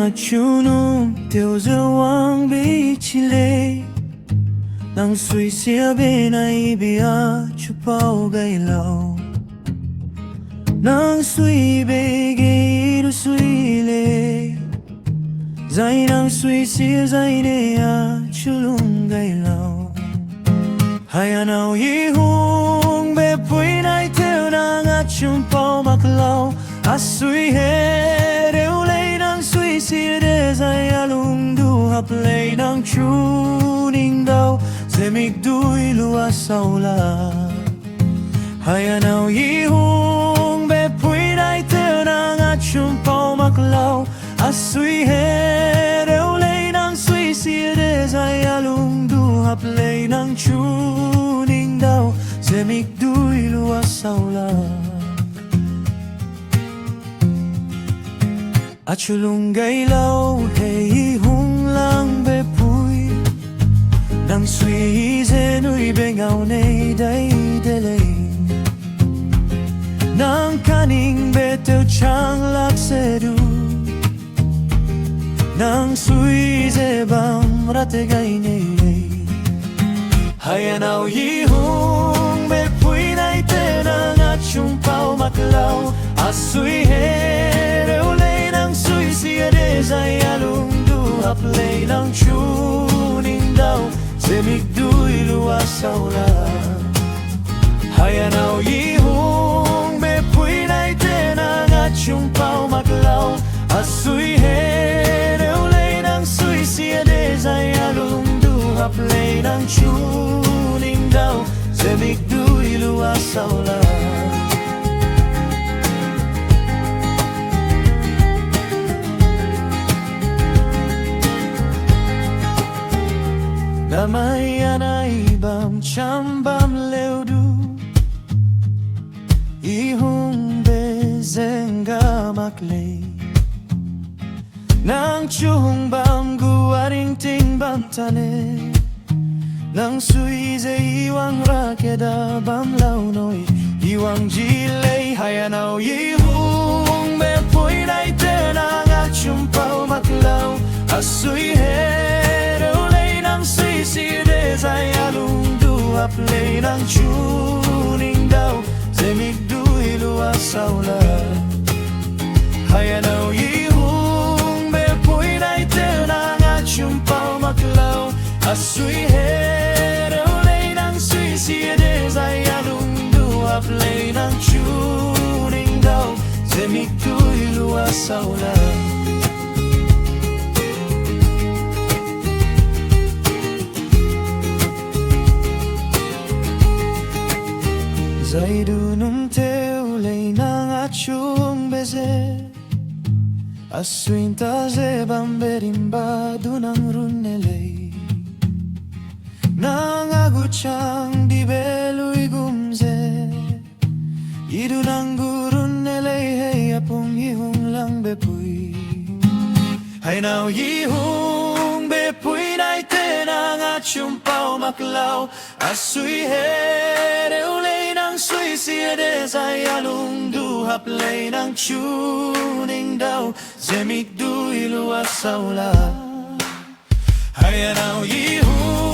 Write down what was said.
achu nung tiêu zawang be chilei nang sui sia be nai bia chupau gai lau nang sui be ge du sui le zai nang sui sia zai ne a chulung gai lau hai anau yi hung be pui nai theo nang achum pau mak lau a sui he reu lei nang sui sia de zai alung du hap lei nang chu ning dau zeme đuôi lúa sau la hai anau yi hung be pui nai theo nang achum pau mak lau a sui he reu lei nang sui sia de zai alung du hap lei nang chu ning dau zeme đuôi lúa sau la achulung gai lau hey hung lang be pui nang sui ze nui be ngau nei dai de lei nang kaning be teu chang lak se du nang sui ze bam rate gai nei lei hai anau yi hung be pui nai te nang achung pau mak lau a sui he reu lei nang sui sia de zai alung du hap lei nang chu ning dau zeme đuôi lúa sau la hai anau yi hung be pui nai te nang achung pau mak lau a sui he reu lei nang sui sia de zai alung du hap lei nang chu ning dau zeme đuôi lúa sau la damai anai bam cham bam leu du i hung be zenga mak lei nang chung bam guaring ting bam tane nang sui ze iwang rakeda bam lau noi iwang chilei hai anau yi hung be pui nai te nang achum pau mak lau a sui he nang sui sia de zai alung du hap lei nang chu ning dau zeme đuôi lúa sau la hai anau yi hung be pui nai te nang achum pau mak lau a sui he reu lei nang sui sia de zai alung du hap lei nang chu ning dau zeme đuôi lúa sau la zai du num theo lei nang achung beze a suin ta ze bam berimba du nang run lei nang agu chang di belui gumze idu nang gurun lei hey apung yi hung lang be pui hai nau yi hung be pui nai te nang achum pau mak lau a sui he reu lei nang sui sia de zai alung du hap lei nang chu ning dau zeme đuôi lúa sau la hai anau yi hung